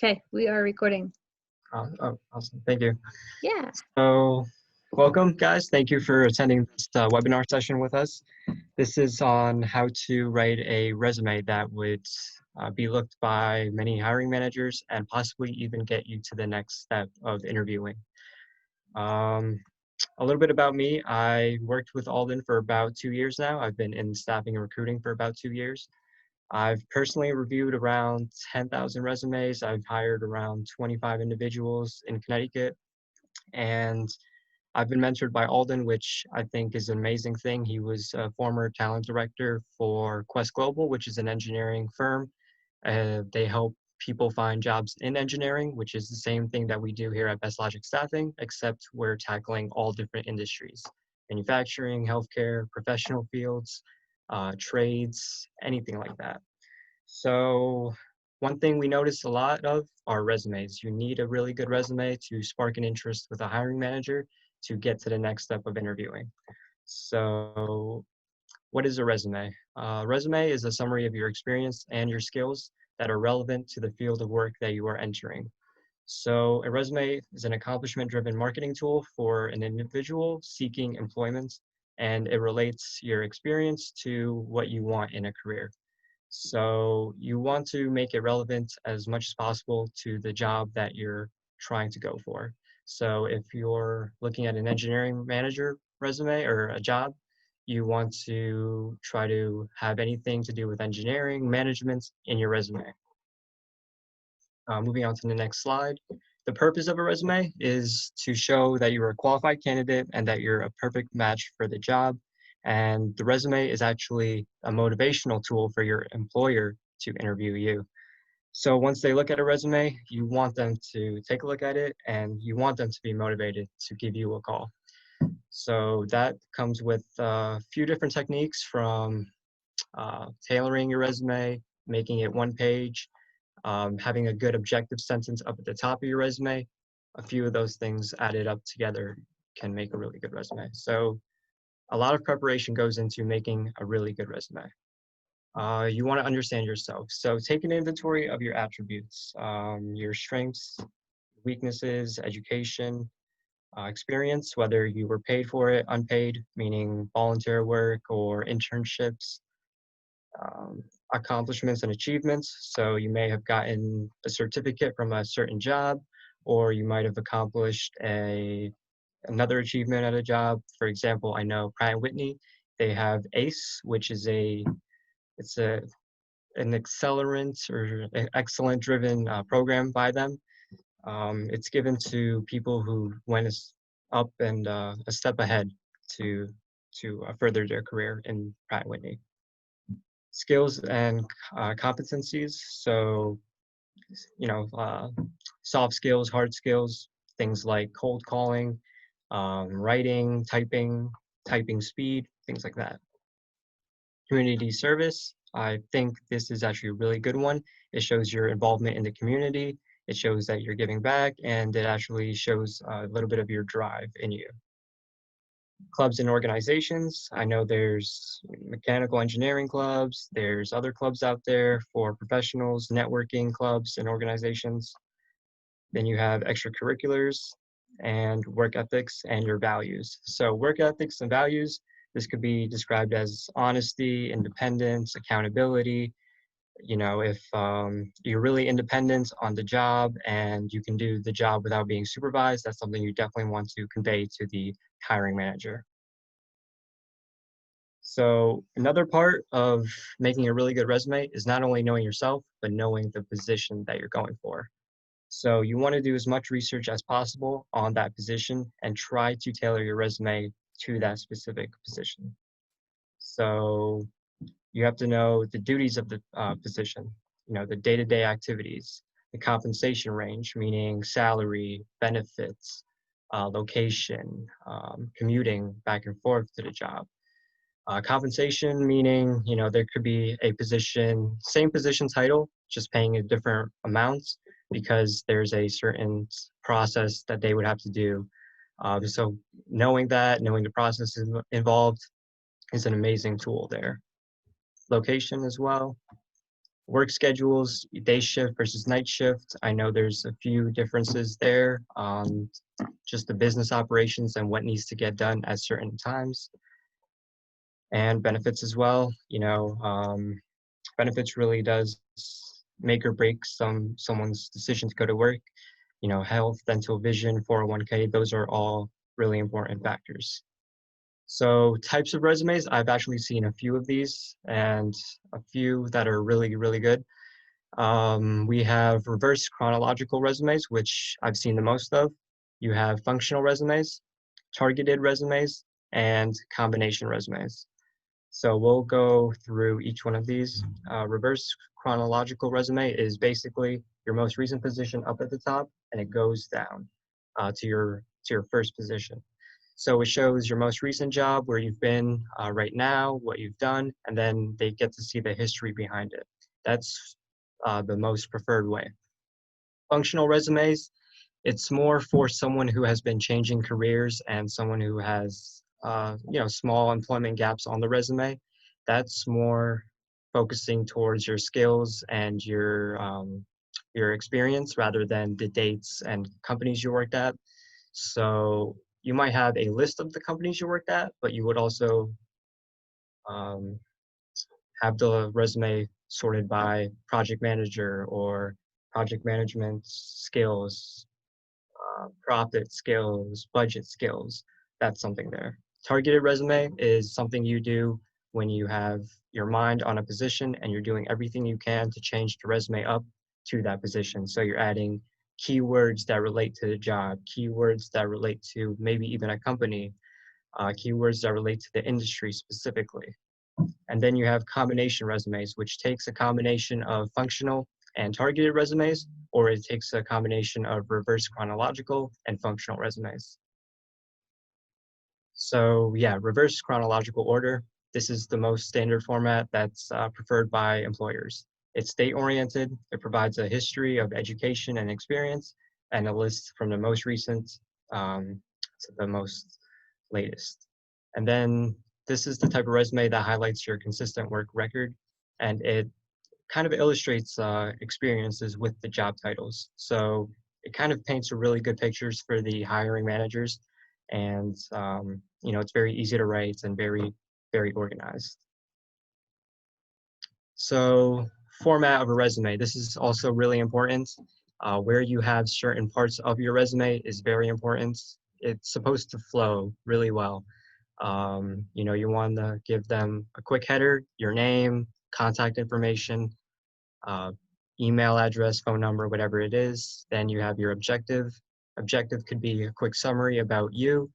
Okay, we are recording. Oh, awesome. Thank you. Yeah. So welcome, guys. Thank you for attending this webinar session with us. This is on how to write a resume that would be looked by many hiring managers and possibly even get you to the next step of interviewing. A little bit about me. I worked with Alden for about 2 years now. I've been in staffing and recruiting for about 2 years. I've personally reviewed around 10,000 resumes. I've hired around 25 individuals in Connecticut, and I've been mentored by Alden, which I think is an amazing thing. He was a former talent director for Quest Global, which is an engineering firm. They help people find jobs in engineering, which is the same thing that we do here at BestLogic Staffing, except we're tackling all different industries: manufacturing, healthcare, professional fields, trades, anything like that. So one thing we notice a lot of are resumes. You need a really good resume to spark an interest with a hiring manager to get to the next step of interviewing. So what is a resume? A resume is a summary of your experience and your skills that are relevant to the field of work that you are entering. So a resume is an accomplishment-driven marketing tool for an individual seeking employment, and it relates your experience to what you want in a career. So you want to make it relevant as much as possible to the job that you're trying to go for. So if you're looking at an engineering manager resume or a job, you want to try to have anything to do with engineering management in your resume. Moving on to the next slide. The purpose of a resume is to show that you're a qualified candidate and that you're a perfect match for the job. And the resume is actually a motivational tool for your employer to interview you. So once they look at a resume, you want them to take a look at it and you want them to be motivated to give you a call. So that comes with a few different techniques, from tailoring your resume, making it one page, having a good objective sentence up at the top of your resume. A few of those things added up together can make a really good resume. So a lot of preparation goes into making a really good resume. You want to understand yourself. So take an inventory of your attributes, your strengths, weaknesses, education, experience, whether you were paid for it, unpaid, meaning volunteer work or internships, accomplishments and achievements. So you may have gotten a certificate from a certain job, or you might have accomplished another achievement at a job. For example, I know Pratt & Whitney, they have ACE, which is an accelerant or excellent driven program by them. It's given to people who went up and a step ahead to further their career in Pratt & Whitney. Skills and competencies. So, soft skills, hard skills, things like cold calling, writing, typing speed, things like that. Community service. I think this is actually a really good one. It shows your involvement in the community. It shows that you're giving back, and it actually shows a little bit of your drive in you. Clubs and organizations. I know there's mechanical engineering clubs, there's other clubs out there for professionals, networking clubs and organizations. Then you have extracurriculars and work ethics and your values. So work ethics and values, this could be described as honesty, independence, accountability. If you're really independent on the job and you can do the job without being supervised, that's something you definitely want to convey to the hiring manager. So another part of making a really good resume is not only knowing yourself, but knowing the position that you're going for. So you want to do as much research as possible on that position and try to tailor your resume to that specific position. So you have to know the duties of the position, the day-to-day activities, the compensation range, meaning salary, benefits, location, commuting back and forth to the job. Compensation, meaning, there could be a position, same position title, just paying a different amount because there's a certain process that they would have to do. So knowing the process involved is an amazing tool there. Location as well. Work schedules, day shift versus night shift. I know there's a few differences there on just the business operations and what needs to get done at certain times, and benefits as well. Benefits really does make or break someone's decision to go to work. Health, dental, vision, 401k, those are all really important factors. So types of resumes, I've actually seen a few of these and a few that are really, really good. We have reverse chronological resumes, which I've seen the most of. You have functional resumes, targeted resumes, and combination resumes. So we'll go through each one of these. Reverse chronological resume is basically your most recent position up at the top, and it goes down to your first position. So it shows your most recent job, where you've been right now, what you've done, and then they get to see the history behind it. That's the most preferred way. Functional resumes, it's more for someone who has been changing careers and someone who has small employment gaps on the resume. That's more focusing towards your skills and your experience rather than the dates and companies you worked at. So you might have a list of the companies you worked at, but you would also um, have the resume sorted by project manager or project management skills, profit skills, budget skills. That's something there. Targeted resume is something you do when you have your mind on a position and you're doing everything you can to change the resume up to that position. So you're adding keywords that relate to the job, keywords that relate to maybe even a company, keywords that relate to the industry specifically. And then you have combination resumes, which takes a combination of functional and targeted resumes, or it takes a combination of reverse chronological and functional resumes. So yeah, reverse chronological order. This is the most standard format that's preferred by employers. It's date-oriented. It provides a history of education and experience and a list from the most recent to the most latest. And then this is the type of resume that highlights your consistent work record, and it kind of illustrates experiences with the job titles. So it kind of paints a really good pictures for the hiring managers, and it's very easy to write and very, very organized. So format of a resume, this is also really important. Where you have certain parts of your resume is very important. It's supposed to flow really well. You want to give them a quick header, your name, contact information, uh, email address, phone number, whatever it is. Then you have your objective. Objective could be a quick summary about you,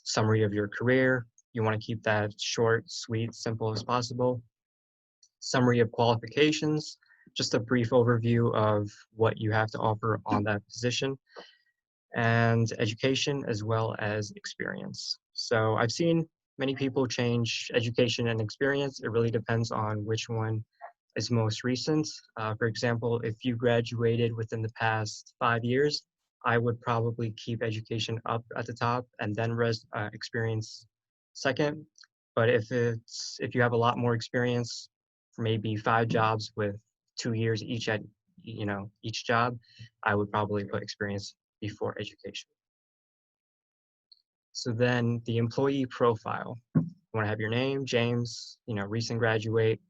summary of your career. You want to keep that short, sweet, simple as possible. Summary of qualifications, just a brief overview of what you have to offer on that position, and education as well as experience. So I've seen many people change education and experience. It really depends on which one is most recent. For example, if you graduated within the past 5 years, I would probably keep education up at the top and then experience second. But if you have a lot more experience, for maybe 5 jobs with 2 years each at each job, I would probably put experience before education. So then the employee profile. You want to have your name, James, recent graduate,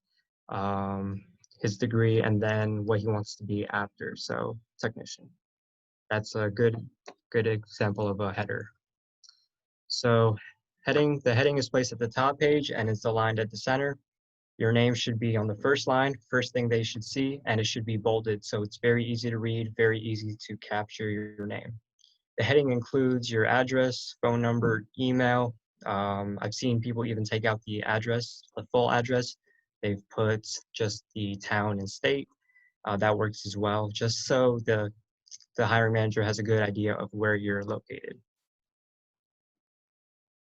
his degree, and then what he wants to be after. So technician. That's a good example of a header. So the heading is placed at the top page and it's aligned at the center. Your name should be on the first line, first thing they should see, and it should be bolded. So it's very easy to read, very easy to capture your name. The heading includes your address, phone number, email. I've seen people even take out the address, the full address. They've put just the town and state. That works as well, just so the hiring manager has a good idea of where you're located.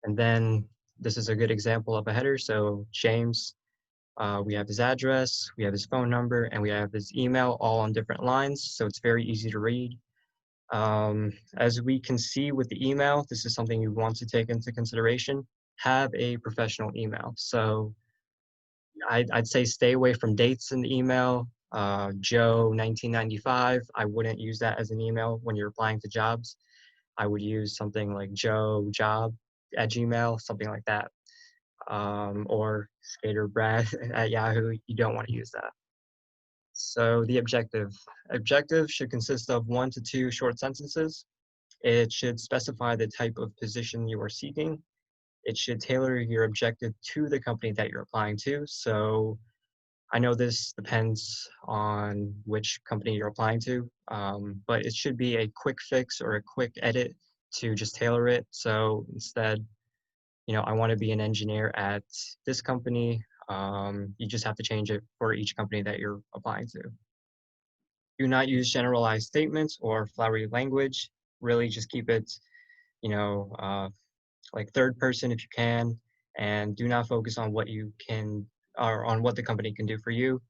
And then this is a good example of a header. So James, we have his address, we have his phone number, and we have his email all on different lines. So it's very easy to read. As we can see with the email, this is something you want to take into consideration. Have a professional email. So I'd say stay away from dates in the email. Joe 1995, I wouldn't use that as an email when you're applying to jobs. I would use something like Joe Job at Gmail, something like that. Or Skater Brad at Yahoo. You don't want to use that. So the objective should consist of 1 to 2 short sentences. It should specify the type of position you are seeking. It should tailor your objective to the company that you're applying to. So I know this depends on which company you're applying to, but it should be a quick fix or a quick edit to just tailor it. So instead, I want to be an engineer at this company. You just have to change it for each company that you're applying to. Do not use generalized statements or flowery language. Really just keep it, you know, uh, like third person if you can, and do not focus on what you can or on what the company can do for you.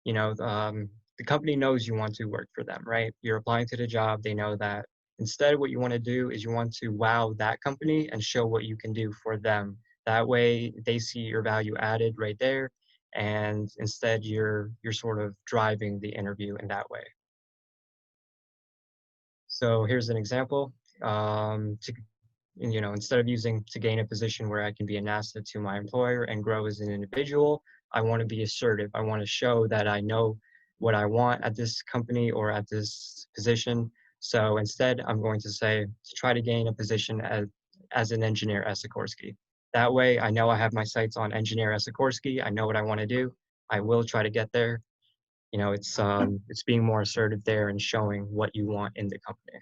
You know, the company knows you want to work for them, right? You're applying to the job. They know that. Instead, what you want to do is you want to wow that company and show what you can do for them. That way, they see your value added right there, and instead, you're sort of driving the interview in that way. So here's an example. Instead of using to gain a position where I can be an asset to my employer and grow as an individual, I want to be assertive. I want to show that I know what I want at this company or at this position. So instead, I'm going to say to try to gain a position as an engineer at Sikorsky. That way, I know I have my sights on engineer at Sikorsky. I know what I want to do. I will try to get there. It's being more assertive there and showing what you want in the company.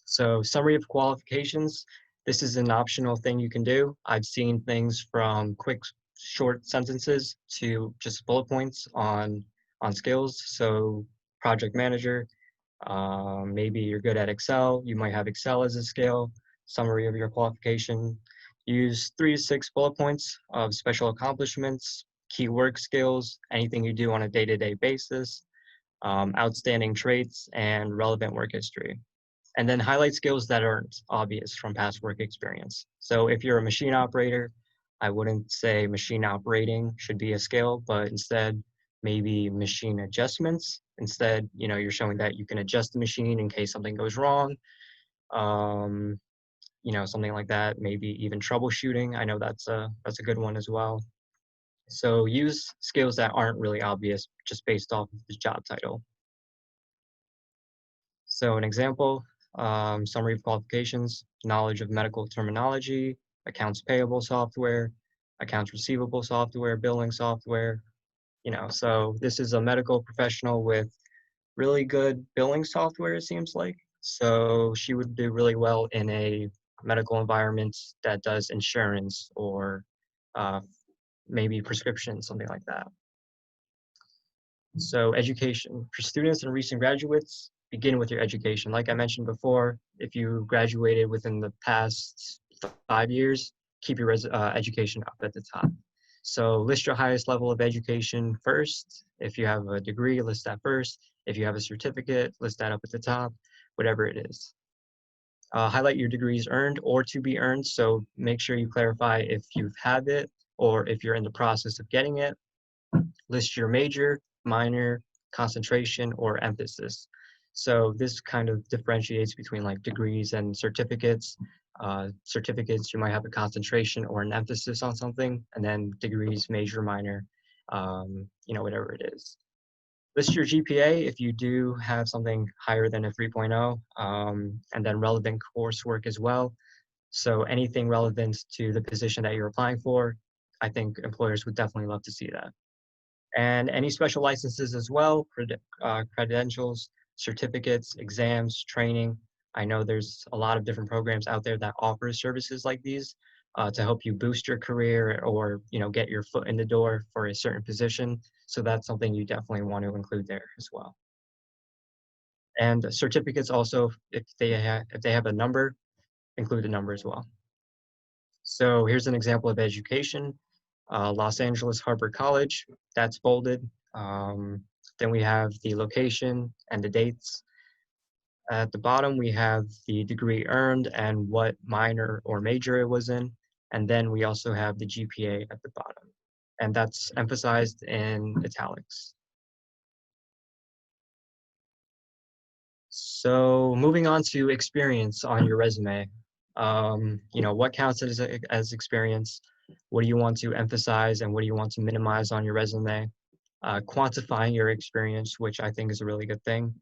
So summary of qualifications, this is an optional thing you can do. I've seen things from quick, short sentences to just bullet points on skills. So project manager, maybe you're good at Excel. You might have Excel as a skill. Summary of your qualification. Use 3 to 6 bullet points of special accomplishments, key work skills, anything you do on a day-to-day basis, outstanding traits, and relevant work history. And then highlight skills that aren't obvious from past work experience. So if you're a machine operator, I wouldn't say machine operating should be a skill, but instead maybe machine adjustments. Instead, you're showing that you can adjust the machine in case something goes wrong. Um, something like that. Maybe even troubleshooting. I know that's a good one as well. So use skills that aren't really obvious just based off of the job title. So an example, summary of qualifications, knowledge of medical terminology, accounts payable software, accounts receivable software, billing software. So this is a medical professional with really good billing software, it seems like. So she would do really well in a medical environment that does insurance or uh, maybe prescription, something like that. So education. For students and recent graduates, begin with your education. Like I mentioned before, if you graduated within the past 5 years, keep your education up at the top. So list your highest level of education first. If you have a degree, list that first. If you have a certificate, list that up at the top, whatever it is. Highlight your degrees earned or to be earned. So make sure you clarify if you have it or if you're in the process of getting it. List your major, minor, concentration, or emphasis. So this kind of differentiates between like degrees and certificates. Certificates, you might have a concentration or an emphasis on something, and then degrees, major, minor, whatever it is. List your GPA if you do have something higher than a 3.0, and then relevant coursework as well. So anything relevant to the position that you're applying for, I think employers would definitely love to see that. And any special licenses as well, credentials, certificates, exams, training. I know there's a lot of different programs out there that offer services like these to help you boost your career or get your foot in the door for a certain position. So that's something you definitely want to include there as well. And certificates also, if they have a number, include the number as well. So here's an example of education. Los Angeles Harbor College, that's bolded. Then we have the location and the dates. At the bottom, we have the degree earned and what minor or major it was in. And then we also have the GPA at the bottom. and that's emphasized in italics. So moving on to experience on your resume, what counts as experience? What do you want to emphasize and what do you want to minimize on your resume? Quantifying your experience, which I think is a really good thing,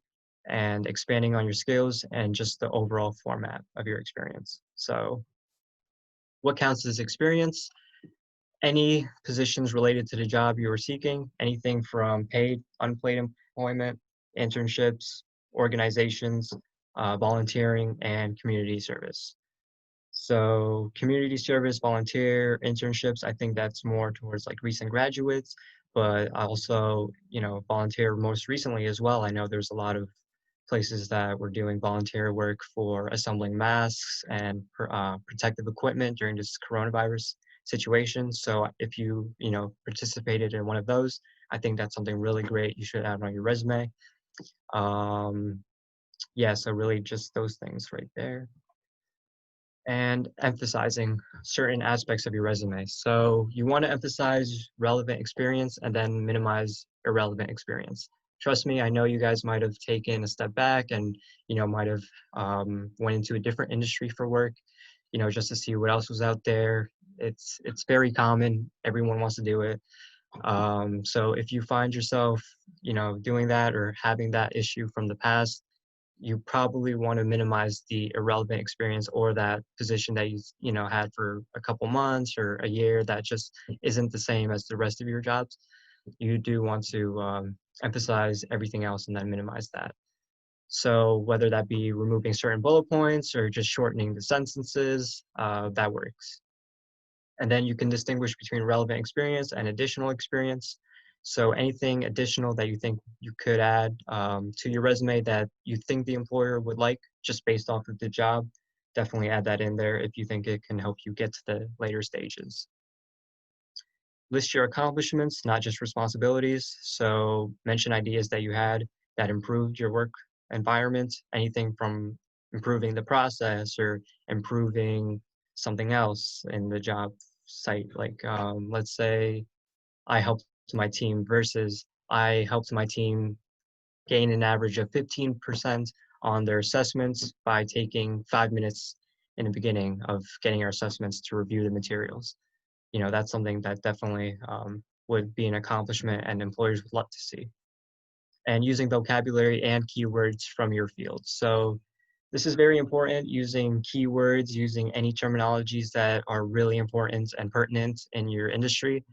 and expanding on your skills and just the overall format of your experience. So what counts as experience? Any positions related to the job you are seeking, anything from paid, unpaid employment, internships, organizations, volunteering, and community service. So community service, volunteer, internships, I think that's more towards like recent graduates, but I also, volunteer most recently as well. I know there's a lot of places that were doing volunteer work for assembling masks and protective equipment during this coronavirus situation. So if you, participated in one of those, I think that's something really great you should add on your resume. Um, yeah, so really just those things right there. And emphasizing certain aspects of your resume. So you want to emphasize relevant experience and then minimize irrelevant experience. Trust me, I know you guys might have taken a step back and might have went into a different industry for work, just to see what else was out there. It's very common. Everyone wants to do it. So if you find yourself, doing that or having that issue from the past, you probably want to minimize the irrelevant experience or that position that you had for a couple months or a year that just isn't the same as the rest of your jobs. You do want to emphasize everything else and then minimize that. So whether that be removing certain bullet points or just shortening the sentences, that works. And then you can distinguish between relevant experience and additional experience. So anything additional that you think you could add to your resume that you think the employer would like just based off of the job, definitely add that in there if you think it can help you get to the later stages. List your accomplishments, not just responsibilities. So mention ideas that you had that improved your work environment, anything from improving the process or improving something else in the job site. Like let's say I helped my team versus I helped my team gain an average of 15% on their assessments by taking 5 minutes in the beginning of getting our assessments to review the materials. That's something that definitely would be an accomplishment and employers would love to see. And using vocabulary and keywords from your field. So this is very important, using keywords, using any terminologies that are really important and pertinent in your industry.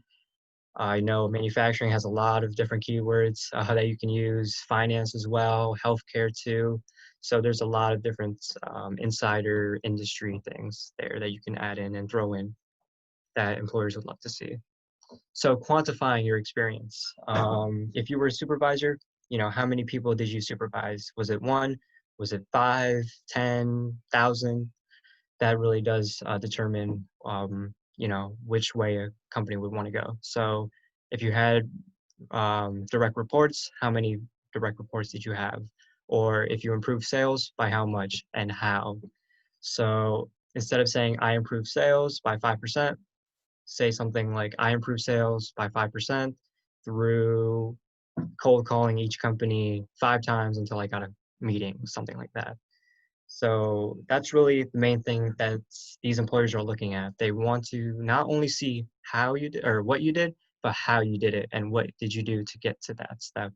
I know manufacturing has a lot of different keywords that you can use, finance as well, healthcare too. So there's a lot of different insider industry things there that you can add in and throw in that employers would love to see. So quantifying your experience. If you were a supervisor, how many people did you supervise? Was it one? Was it 5, 10,000? That really does determine, which way a company would want to go. So if you had direct reports, how many direct reports did you have? Or if you improved sales, by how much and how? So instead of saying I improved sales by 5%, say something like I improved sales by 5% through cold calling each company 5 times until I got a meeting, something like that. So that's really the main thing that these employers are looking at. They want to not only see how you did or what you did, but how you did it and what did you do to get to that step.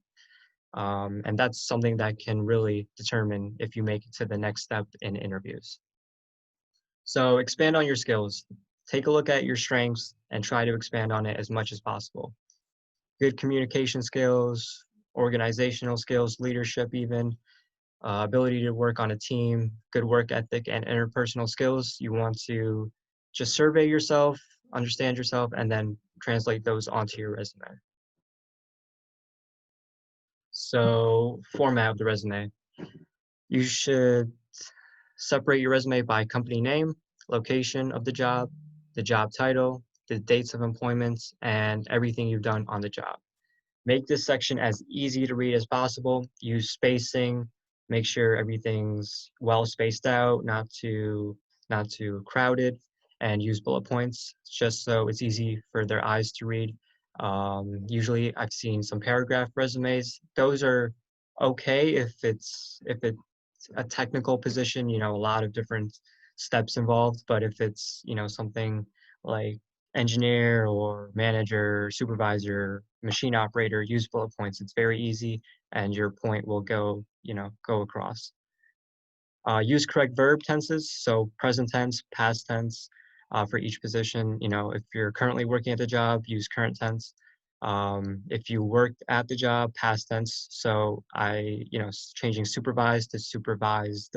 And that's something that can really determine if you make it to the next step in interviews. So expand on your skills. Take a look at your strengths and try to expand on it as much as possible. Good communication skills, organizational skills, leadership even, ability to work on a team, good work ethic, and interpersonal skills. You want to just survey yourself, understand yourself, and then translate those onto your resume. So format of the resume. You should separate your resume by company name, location of the job title, the dates of employment, and everything you've done on the job. Make this section as easy to read as possible. Use spacing, make sure everything's well spaced out, not too crowded, and use bullet points just so it's easy for their eyes to read. Usually I've seen some paragraph resumes. Those are okay if it's a technical position, a lot of different steps involved. But if it's, something like engineer or manager, supervisor, machine operator, use bullet points. It's very easy and your point will go across. Use correct verb tenses, so present tense, past tense, for each position. If you're currently working at the job, use current tense. If you worked at the job, past tense. So changing supervised to supervised,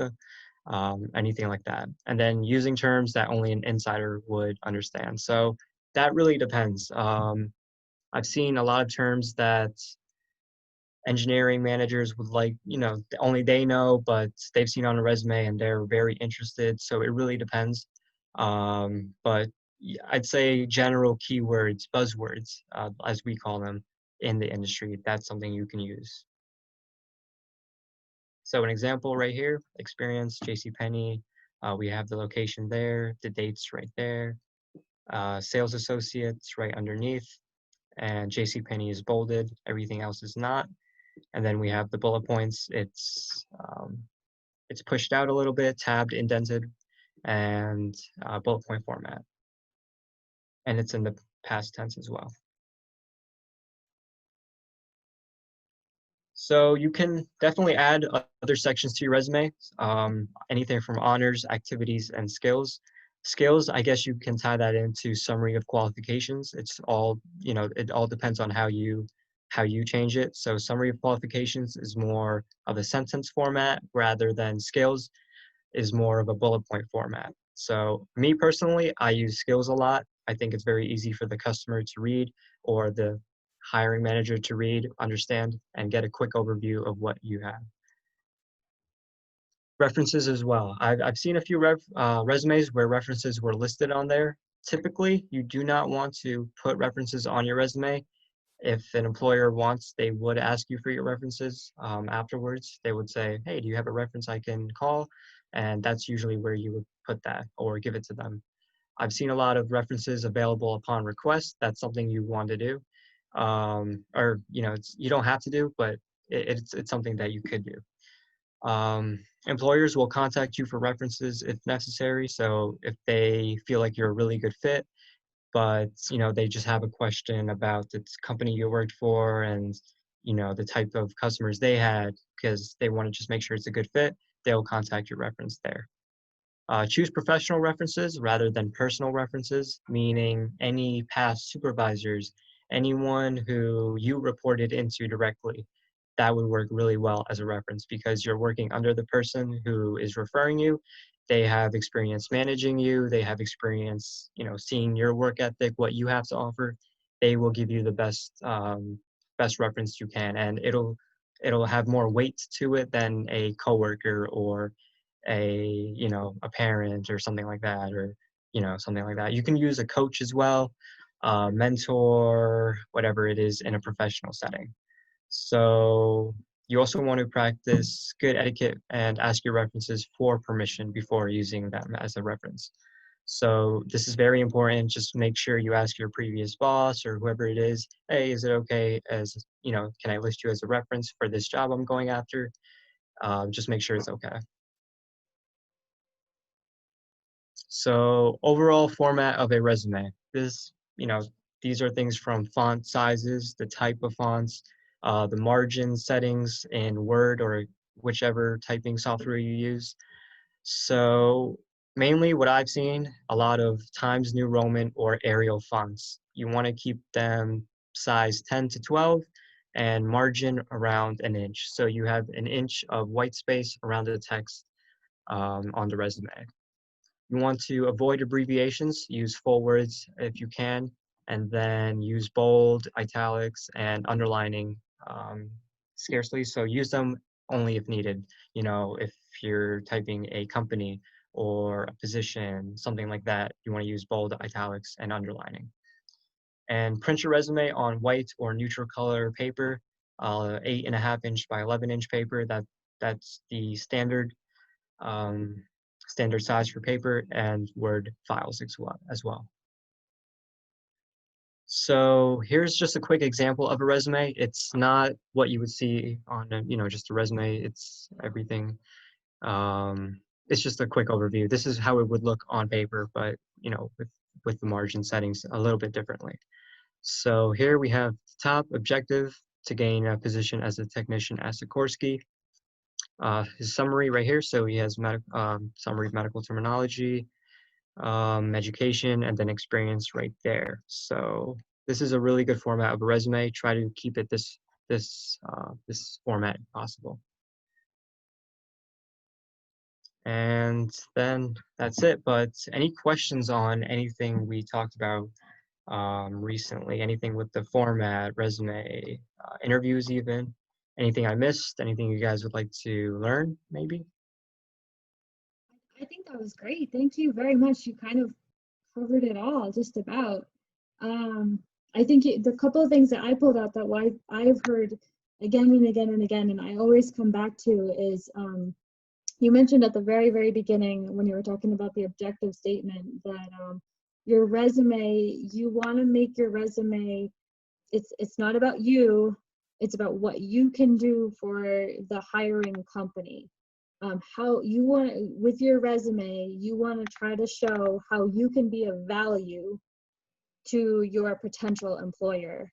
anything like that. And then using terms that only an insider would understand. So that really depends. I've seen a lot of terms that engineering managers would like, only they know, but they've seen on a resume and they're very interested. So it really depends. But I'd say general keywords, buzzwords, as we call them in the industry, that's something you can use. So an example right here, experience, JCPenney. We have the location there, the dates right there, sales associates right underneath, and JCPenney is bolded, everything else is not. And then we have the bullet points. It's pushed out a little bit, tabbed, indented, and bullet point format. And it's in the past tense as well. So you can definitely add other sections to your resume, anything from honors, activities, and skills. Skills, I guess you can tie that into summary of qualifications. It's all, it all depends on how you change it. So summary of qualifications is more of a sentence format rather than skills is more of a bullet point format. So me personally, I use skills a lot. I think it's very easy for the customer to read or the hiring manager to read, understand, and get a quick overview of what you have. References as well. I've seen a few resumes where references were listed on there. Typically, you do not want to put references on your resume. If an employer wants, they would ask you for your references afterwards. They would say, hey, do you have a reference I can call? And that's usually where you would put that or give it to them. I've seen a lot of references available upon request. That's something you want to do. Or, you don't have to do, but it's something that you could do. Employers will contact you for references if necessary. So if they feel like you're a really good fit, but they just have a question about the company you worked for and the type of customers they had because they want to just make sure it's a good fit, they'll contact your reference there. Choose professional references rather than personal references, meaning any past supervisors, anyone who you reported into directly. That would work really well as a reference because you're working under the person who is referring you. They have experience managing you. They have experience, seeing your work ethic, what you have to offer. They will give you the best reference you can, and it'll have more weight to it than a coworker or a parent or something like that, or something like that. You can use a coach as well, mentor, whatever it is in a professional setting. So you also want to practice good etiquette and ask your references for permission before using them as a reference. So this is very important. Just make sure you ask your previous boss or whoever it is, hey, is it okay as, can I list you as a reference for this job I'm going after? Just make sure it's okay. So overall format of a resume. These are things from font sizes, the type of fonts, the margin settings in Word or whichever typing software you use. So mainly what I've seen, a lot of Times New Roman or Arial fonts. You want to keep them size 10 to 12 and margin around an inch. So you have an inch of white space around the text on the resume. You want to avoid abbreviations, use full words if you can, and then use bold, italics, and underlining scarcely. So use them only if needed. If you're typing a company or a position, something like that, you want to use bold, italics, and underlining. And print your resume on white or neutral color paper, 8.5-inch by 11-inch paper. That's the um, standard size for paper and Word files as well. So here's just a quick example of a resume. It's not what you would see on just a resume. It's everything. It's just a quick overview. This is how it would look on paper, but with the margin settings a little bit differently. So here we have the top objective to gain a position as a technician at Sikorsky. His summary right here. So he has summary of medical terminology, education, and then experience right there. So this is a really good format of a resume. Try to keep it this format if possible. And then that's it. But any questions on anything we talked about recently? Anything with the format, resume, interviews even? Anything I missed? Anything you guys would like to learn maybe? I think that was great. Thank you very much. You kind of covered it all, just about. Um, I think the couple of things that I pulled out that I've heard again and again and again, and I always come back to is you mentioned at the very, very beginning when you were talking about the objective statement that your resume, you want to make your resume, it's not about you, it's about what you can do for the hiring company. How you want, with your resume, you want to try to show how you can be of value to your potential employer.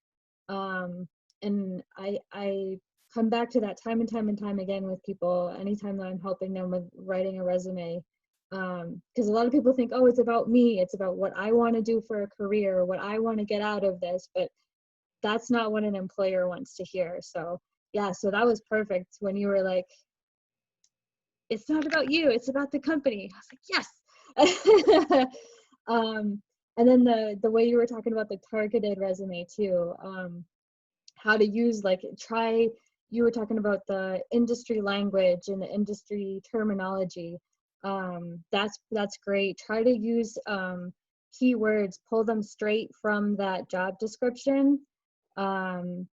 And I come back to that time and time and time again with people anytime that I'm helping them with writing a resume. Because a lot of people think, oh, it's about me, it's about what I want to do for a career, or what I want to get out of this, but that's not what an employer wants to hear. So yeah, so that was perfect when you were like, it's not about you, it's about the company. I was like, yes. And then the way you were talking about the targeted resume too, how to use, like, you were talking about the industry language and the industry terminology. That's great. Try to use keywords, pull them straight from that job description. And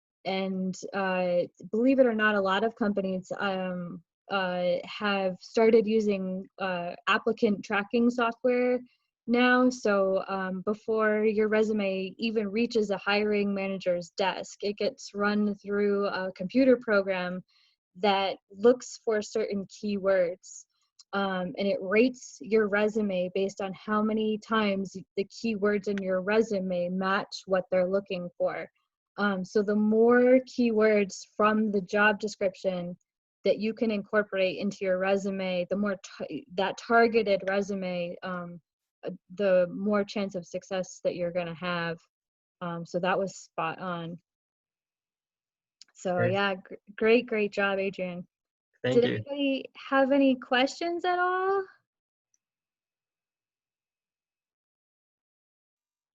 believe it or not, a lot of companies have started using applicant tracking software now. So before your resume even reaches a hiring manager's desk, it gets run through a computer program that looks for certain keywords. And it rates your resume based on how many times the keywords in your resume match what they're looking for. So the more keywords from the job description that you can incorporate into your resume, the more that targeted resume, the more chance of success that you're going to have. So that was spot on. So Great. yeah, great job, Adrian. Thank Did you. anybody have any questions at all?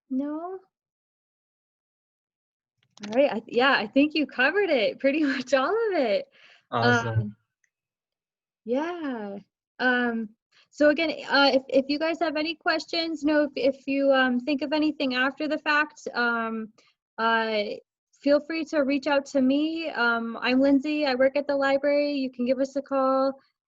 No? All right. I think you covered it, pretty much all of it. Awesome. Um, yeah. Um, so again, if you guys have any questions, if you think of anything after the fact, uh, feel free to reach out to me. I'm Lindsay. I work at the library. You can give us a call.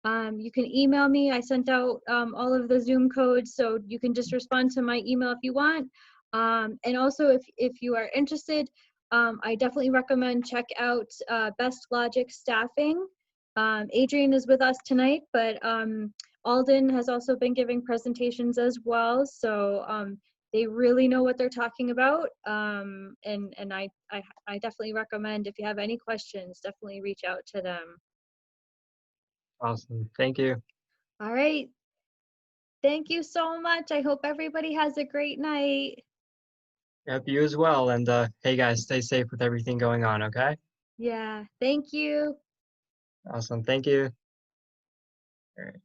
You can email me. I sent out all of the Zoom codes, so you can just respond to my email if you want. And also, if you are interested, I definitely recommend check out BestLogic Staffing. Adrian is with us tonight, but Alden has also been giving presentations as well. So they really know what they're talking about. And I definitely recommend, if you have any questions, definitely reach out to them. Awesome. Thank you. All right. Thank you so much. I hope everybody has a great night. Yep, you as well. And hey guys, stay safe with everything going on, okay? Yeah. Thank you. Awesome. Thank you. All right.